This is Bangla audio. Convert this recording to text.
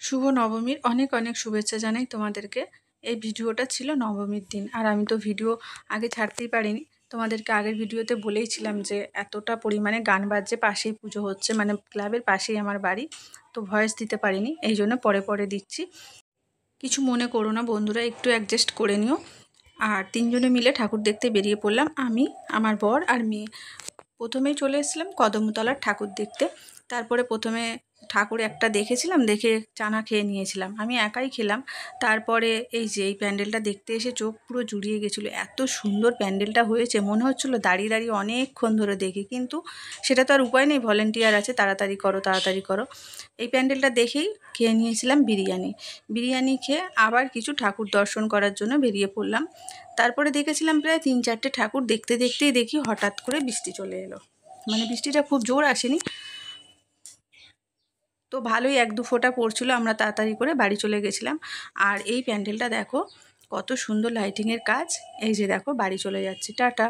শুভ নবমীর অনেক অনেক শুভেচ্ছা জানাই তোমাদেরকে। এই ভিডিওটা ছিল নবমীর দিন, আর আমি তো ভিডিও আগে ছাড়তেই পারিনি। তোমাদেরকে আগের ভিডিওতে বলেইছিলাম যে এতটা পরিমাণে গান বাজছে, পাশেই পুজো হচ্ছে, মানে ক্লাবের পাশেই আমার বাড়ি, তো ভয়েস দিতে পারিনি, এই জন্য পরে পরে দিচ্ছি। কিছু মনে করো না বন্ধুরা, একটু অ্যাডজাস্ট করে নিও। আর তিনজনে মিলে ঠাকুর দেখতে বেরিয়ে পড়লাম, আমি, আমার বর আর মেয়ে। প্রথমেই চলে এসেছিলাম কদমতলার ঠাকুর দেখতে। তারপরে প্রথমে ঠাকুর একটা দেখেছিলাম, দেখে চানা খেয়ে নিয়েছিলাম, আমি একাই খেলাম। তারপরে এই যে এই প্যান্ডেলটা দেখতে এসে চোখ পুরো জুড়িয়ে গেছিলো, এত সুন্দর প্যান্ডেলটা হয়েছে, মনে হচ্ছিলো দাঁড়িয়ে দাঁড়িয়ে অনেকক্ষণ ধরে দেখি, কিন্তু সেটা তো আর উপায় নেই, ভলেন্টিয়ার আছে, তাড়াতাড়ি করো তাড়াতাড়ি করো। এই প্যান্ডেলটা দেখেই খেয়ে নিয়েছিলাম বিরিয়ানি। বিরিয়ানি খেয়ে আবার কিছু ঠাকুর দর্শন করার জন্য বেরিয়ে পড়লাম। তারপরে দেখেছিলাম প্রায় 3-4টে ঠাকুর, দেখতে দেখতেই দেখি হঠাৎ করে বৃষ্টি চলে এলো। মানে বৃষ্টিটা খুব জোর আসেনি, তো ভালোই 1-2 ফোঁটা পড়ছিল, আমরা তাড়াতাড়ি করে বাড়ি চলে গেছিলাম। আর এই প্যান্ডেলটা দেখো কত সুন্দর লাইটিংয়ের কাজ। এই যে দেখো বাড়ি চলে যাচ্ছি, টাটা।